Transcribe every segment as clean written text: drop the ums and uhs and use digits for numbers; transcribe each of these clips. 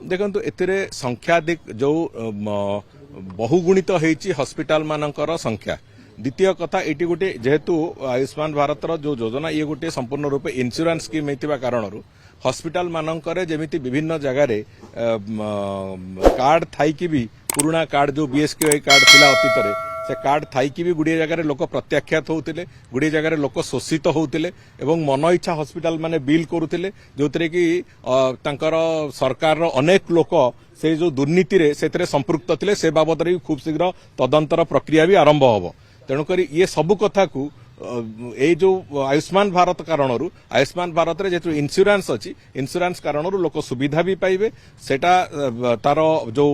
देखो एथिरे संख्याधिक जो बहुगुणित होईची हॉस्पिटल मानकर संख्या द्वितीय कथा ये गोटे जेहेतु आयुष्मान भारत जो योजना ये गोटे संपूर्ण रूपे इंश्योरेंस स्कीम होता कारण हॉस्पिटल मानकर जमीती विभिन्न जगार कार्ड थी भी पुराणा कार्ड जो बीएसके कार्ड थिला अतीत से कार्ड थी भी गुड़िया जगह लोक प्रत्याख्यात होते गुड़िया जगह लोक शोषित होते मन इच्छा हॉस्पिटल माने बिल करुले जो थे कि सरकार अनेक लोक से जो दुर्नीति से संपृक्त थे से बाबद भी खूब शीघ्र तदंतर प्रक्रिया भी आरंभ हम तेणुक ये सबू कथा को ये जो आयुष्मान भारत कारण आयुष्मान भारत रे जेतु इंश्योरेंस अच्छी इंश्योरेंस कारण लोक सुविधा भी पाइबे सेटा तार जो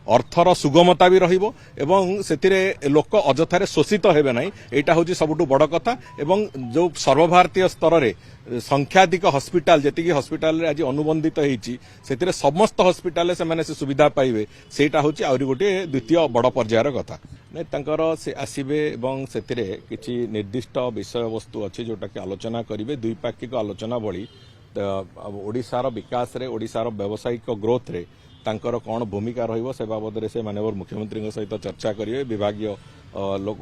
अर्थर सुगमता भी रहिबो एवं सेतिरे लोक अजथारे शोषित हेबे नाही एटा होची सबुठु बड़ कथा एवं जो सर्वभारतीय स्तर रे संख्याधिक हॉस्पिटल जेतिकी हॉस्पिटल आज अनुबंधित होईची सेतिरे समस्त हॉस्पिटल से माने से सुविधा पाइबे सेटा होची आउरी गोटे द्वितीय बड़ पर्यायर कथा नहीं तांकर से आसीबे एवं सेतिरे किछि निर्दिष्ट विषय वस्तु अच्छी जोटा कि आलोचना करेंगे द्विपाक्षिक आलोचना भली ओडिशार विकास रे ओडिशार व्यावसायिक ग्रोथ रे तांकर कौन भूमिका रहिबो से बाबद से माननीय मुख्यमंत्री सहित चर्चा करेंगे विभागीय लोक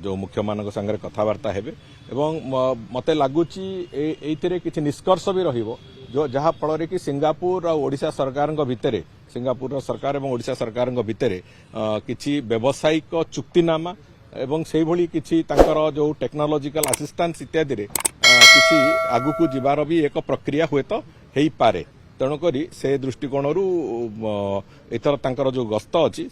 जो मुख्य मान संगे कथबार्ता हेबे एवं मते लागुची एइथिरे किछि निष्कर्ष भी रहिबो जो जहाँ फल कि सिंगापुर और ओडिशा सरकार भितर सिंगापुर सरकार और ओडिशा सरकार भितर किछि व्यावसायिक चुक्तिनामा एवं से भली किछि तांकर जो टेक्नोलॉजिकल असिस्टेंस इत्यादि रे किछि आगुकू जिबार भी एक प्रक्रिया हुए तो हेई पारे तेणुकरी से दृष्टिकोण एथर तांकर जो गस्त अच्छी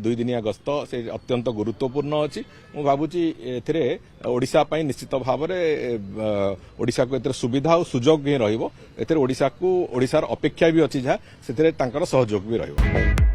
2 दिनिया गस्त से अत्यंत गुरुत्वपूर्ण अच्छी मु भाबुची एथिरे ओडिशा पई निश्चित भाव में ओडिशा को एथर सुविधा और सुजोग ही रहिबो एथरे ओडिशा को ओडिशार अपेक्षा भी अच्छी जहाँ से तांकर सहयोग भी रहिबो।